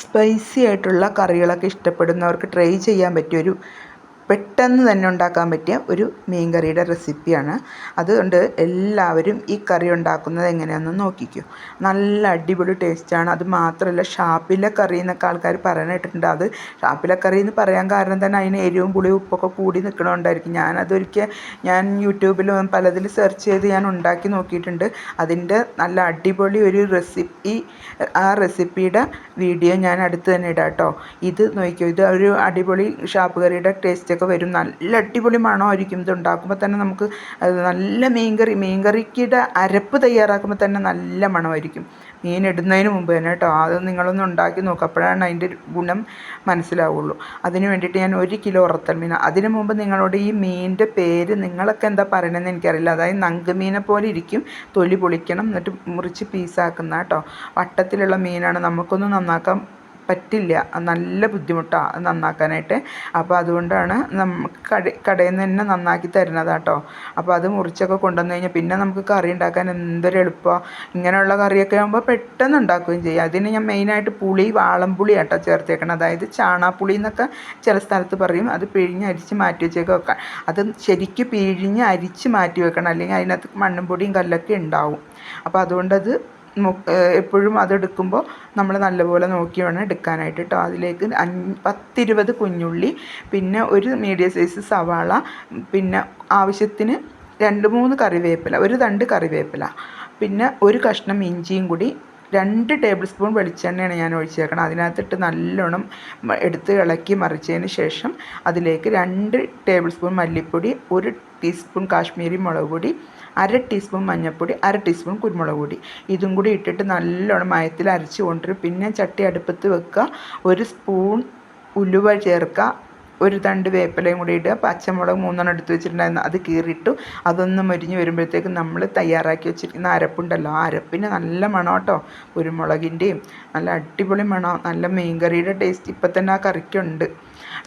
Spicy ആയിട്ടുള്ള കറികളൊക്കെ ഇഷ്ടപ്പെടുന്നവർക്ക് ട്രൈ ചെയ്യാൻ പറ്റിയൊരു പെട്ടെന്ന് തന്നെ ഉണ്ടാക്കാൻ പറ്റിയ ഒരു മീൻ കറിയുടെ റെസിപ്പിയാണ്. അതുകൊണ്ട് എല്ലാവരും ഈ കറി ഉണ്ടാക്കുന്നത് എങ്ങനെയാണെന്ന് നോക്കിക്കോ. നല്ല അടിപൊളി ടേസ്റ്റാണ്. അത് മാത്രമല്ല ഷാപ്പിലെ കറി എന്നൊക്കെ ആൾക്കാർ പറയാൻ കേട്ടിട്ടുണ്ട്. അത് ഷാപ്പിലെ കറി എന്ന് പറയാൻ കാരണം തന്നെ അതിന് എരിവും പുളിയും ഉപ്പൊക്കെ കൂടി നിൽക്കണോണ്ടായിരിക്കും. ഞാൻ യൂട്യൂബിലും പലതിൽ സെർച്ച് ചെയ്ത് ഞാൻ ഉണ്ടാക്കി നോക്കിയിട്ടുണ്ട്. അതിൻ്റെ നല്ല അടിപൊളി ഒരു റെസിപ്പി, ആ റെസിപ്പിയുടെ വീഡിയോ ഞാൻ അടുത്ത് തന്നെ ഇടാം കേട്ടോ. ഇത് നോക്കിയോ, ഇത് ഒരു അടിപൊളി ഷാപ്പ് കറിയുടെ ടേസ്റ്റൊക്കെ വരും. നല്ല അടിപൊളി മണമായിരിക്കും ഇത് ഉണ്ടാക്കുമ്പോൾ തന്നെ. നമുക്ക് നല്ല മീൻകറിയുടെ അരപ്പ് തയ്യാറാക്കുമ്പോൾ തന്നെ നല്ല മണമായിരിക്കും, മീൻ ഇടുന്നതിന് മുമ്പ് തന്നെ കേട്ടോ. അത് നിങ്ങളൊന്ന് ഉണ്ടാക്കി നോക്കുക, അപ്പോഴാണ് അതിൻ്റെ ഗുണം മനസ്സിലാവുള്ളൂ. അതിന് വേണ്ടിയിട്ട് ഞാൻ 1 കിലോ ഉറത്തൽ മീൻ. അതിന് മുമ്പ് നിങ്ങളോട് ഈ മീനിൻ്റെ പേര് നിങ്ങളൊക്കെ എന്താ പറയണമെന്ന് എനിക്കറിയില്ല. അതായത് നങ്കുമീനെ പോലെ ഇരിക്കും, തൊലി പൊളിക്കണം, എന്നിട്ട് മുറിച്ച് പീസാക്കുന്ന കേട്ടോ. വട്ടത്തിലുള്ള മീനാണ്, നമുക്കൊന്നും നന്നാക്കാൻ പറ്റില്ല, നല്ല ബുദ്ധിമുട്ടാണ് നന്നാക്കാനായിട്ട്. അപ്പോൾ അതുകൊണ്ടാണ് നമുക്ക് കടയിൽ നിന്ന് തന്നെ നന്നാക്കി തരുന്നത് കേട്ടോ. അപ്പോൾ അത് മുറിച്ചൊക്കെ കൊണ്ടുവന്ന് കഴിഞ്ഞാൽ പിന്നെ നമുക്ക് കറി ഉണ്ടാക്കാൻ എന്തൊരു എളുപ്പമാണ്. ഇങ്ങനെയുള്ള കറിയൊക്കെ ആകുമ്പോൾ പെട്ടെന്ന് ഉണ്ടാക്കുകയും ചെയ്യും. അതിന് ഞാൻ മെയിനായിട്ട് വാളംപുളി ആട്ടോ ചേർത്തേക്കണം. അതായത് ചാണാപ്പുളി എന്നൊക്കെ ചില സ്ഥലത്ത് പറയും. അത് പിഴിഞ്ഞ് അരിച്ച് മാറ്റി വെച്ചേക്ക് വെക്കാം. അത് ശരിക്കും പിഴിഞ്ഞ് അരിച്ച് മാറ്റി വെക്കണം, അല്ലെങ്കിൽ അതിനകത്ത് മണ്ണും പൊടിയും കല്ലൊക്കെ ഉണ്ടാവും. അപ്പോൾ അതുകൊണ്ടത് എപ്പോഴും അതെടുക്കുമ്പോൾ നമ്മൾ നല്ലപോലെ നോക്കി വേണം എടുക്കാനായിട്ട് കേട്ടോ. അതിലേക്ക് 10-20 കുഞ്ഞുള്ളി, പിന്നെ ഒരു മീഡിയം സൈസ് സവാള, പിന്നെ ആവശ്യത്തിന് 2-3 കറിവേപ്പില, ഒരു തണ്ട് കറിവേപ്പില, പിന്നെ ഒരു കഷ്ണം ഇഞ്ചിയും കൂടി, 2 ടേബിൾ സ്പൂൺ വെളിച്ചെണ്ണയാണ് ഞാൻ ഒഴിച്ചേക്കണം. അതിനകത്തിട്ട് നല്ലോണം എടുത്ത് ഇളക്കി മറിച്ചതിന് ശേഷം അതിലേക്ക് 2 ടേബിൾ സ്പൂൺ മല്ലിപ്പൊടി, 1 ടീസ്പൂൺ കാശ്മീരി മുളക് പൊടി, 1/2 ടീസ്പൂൺ മഞ്ഞൾപ്പൊടി, 1/2 ടീസ്പൂൺ കുരുമുളക് പൊടി, ഇതും കൂടി ഇട്ടിട്ട് നല്ലോണം മയത്തിൽ അരച്ച് കൊണ്ടുവരും. പിന്നെ ചട്ടി അടുപ്പത്ത് വെക്കുക, 1 സ്പൂൺ ഉലുവ ചേർക്കുക, 1 തണ്ട് വേപ്പിലയും കൂടി ഇടുക, പച്ചമുളക് 3 എടുത്ത് വെച്ചിട്ടുണ്ടായിരുന്നു അത് കീറിയിട്ടു. അതൊന്ന് മൊരിഞ്ഞ് വരുമ്പോഴത്തേക്കും നമ്മൾ തയ്യാറാക്കി വെച്ചിരിക്കുന്ന അരപ്പുണ്ടല്ലോ, ആ അരപ്പിന് നല്ല മണം കേട്ടോ. കുരുമുളകിൻ്റെയും നല്ല അടിപൊളി മണം, നല്ല മീൻകറിയുടെ ടേസ്റ്റ് ഇപ്പം തന്നെ ആ കറിക്കുണ്ട്.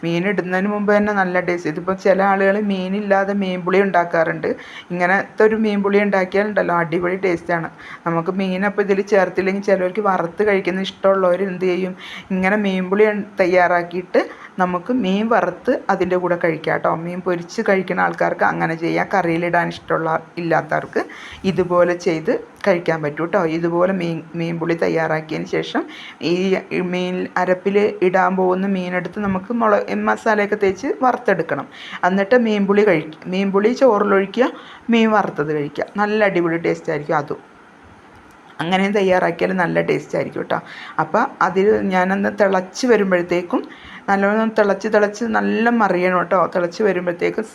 മീൻ ഇടുന്നതിന് മുമ്പ് തന്നെ നല്ല ടേസ്റ്റ്. ഇതിപ്പോൾ ചില ആളുകൾ മീനില്ലാതെ മീൻപുളി ഉണ്ടാക്കാറുണ്ട്. ഇങ്ങനത്തെ ഒരു മീൻപുളി ഉണ്ടാക്കിയാലുണ്ടല്ലോ അടിപൊളി ടേസ്റ്റാണ്. നമുക്ക് മീനപ്പോൾ ഇതിൽ ചേർത്തില്ലെങ്കിൽ ചിലവർക്ക് വറുത്ത് കഴിക്കുന്ന ഇഷ്ടമുള്ളവർ എന്ത് ചെയ്യും, ഇങ്ങനെ മീൻപുളി തയ്യാറാക്കിയിട്ട് നമുക്ക് മീൻ വറുത്ത് അതിൻ്റെ കൂടെ കഴിക്കാം കേട്ടോ. മീൻ പൊരിച്ച് കഴിക്കുന്ന ആൾക്കാർക്ക് അങ്ങനെ ചെയ്യാം. കറിയിലിടാൻ ഇല്ലാത്തവർക്ക് ഇതുപോലെ ചെയ്ത് കഴിക്കാൻ പറ്റും കേട്ടോ. ഇതുപോലെ മീൻപുളി തയ്യാറാക്കിയതിന് ശേഷം ഈ മീൻ അരപ്പിൽ ഇടാൻ പോകുന്ന മീനെടുത്ത് നമുക്ക് മസാലയൊക്കെ തേച്ച് വറുത്തെടുക്കണം. എന്നിട്ട് മീൻപുളി ചോറിലൊഴിക്കുക, മീൻ വറുത്തത് കഴിക്കുക. നല്ല അടിപൊളി ടേസ്റ്റ് ആയിരിക്കും അതും. അങ്ങനെയും തയ്യാറാക്കിയാൽ നല്ല ടേസ്റ്റ് ആയിരിക്കും കേട്ടോ. അപ്പോൾ അതിൽ ഞാനൊന്ന് തിളച്ച് വരുമ്പോഴത്തേക്കും നല്ലോണം തിളച്ച് നല്ല മറിയണം കേട്ടോ. തിളച്ച് വരുമ്പോഴത്തേക്കും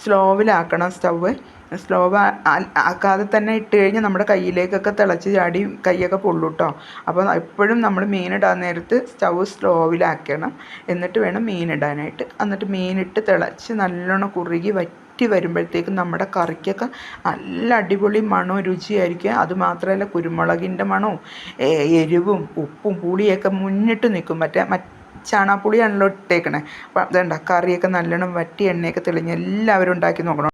സ്ലോവിലാക്കണം സ്റ്റവ്. സ്ലോവ് ആക്കാതെ തന്നെ ഇട്ട് കഴിഞ്ഞാൽ നമ്മുടെ കയ്യിലേക്കൊക്കെ തിളച്ച് ചാടി കൈയൊക്കെ പൊള്ളും കേട്ടോ. അപ്പോൾ എപ്പോഴും നമ്മൾ മീനിടാൻ നേരത്ത് സ്റ്റവ് സ്ലോവിലാക്കണം, എന്നിട്ട് വേണം മീനിടാനായിട്ട്. എന്നിട്ട് മീനിട്ട് തിളച്ച് നല്ലോണം കുറുകി വരുമ്പോഴത്തേക്കും നമ്മുടെ കറിക്കൊക്കെ നല്ല അടിപൊളി മണവും രുചിയായിരിക്കും. അതുമാത്രമല്ല കുരുമുളകിൻ്റെ മണവും എരിവും ഉപ്പും പുളിയൊക്കെ മുന്നിട്ട് നിൽക്കും. മറ്റേ ചാണാപ്പുളിയാണല്ലോ ഇട്ടേക്കണേ. അപ്പം അതുകൊണ്ട് കറിയൊക്കെ നല്ലോണം വറ്റി എണ്ണയൊക്കെ തെളിഞ്ഞ് എല്ലാവരും ഉണ്ടാക്കി നോക്കണം.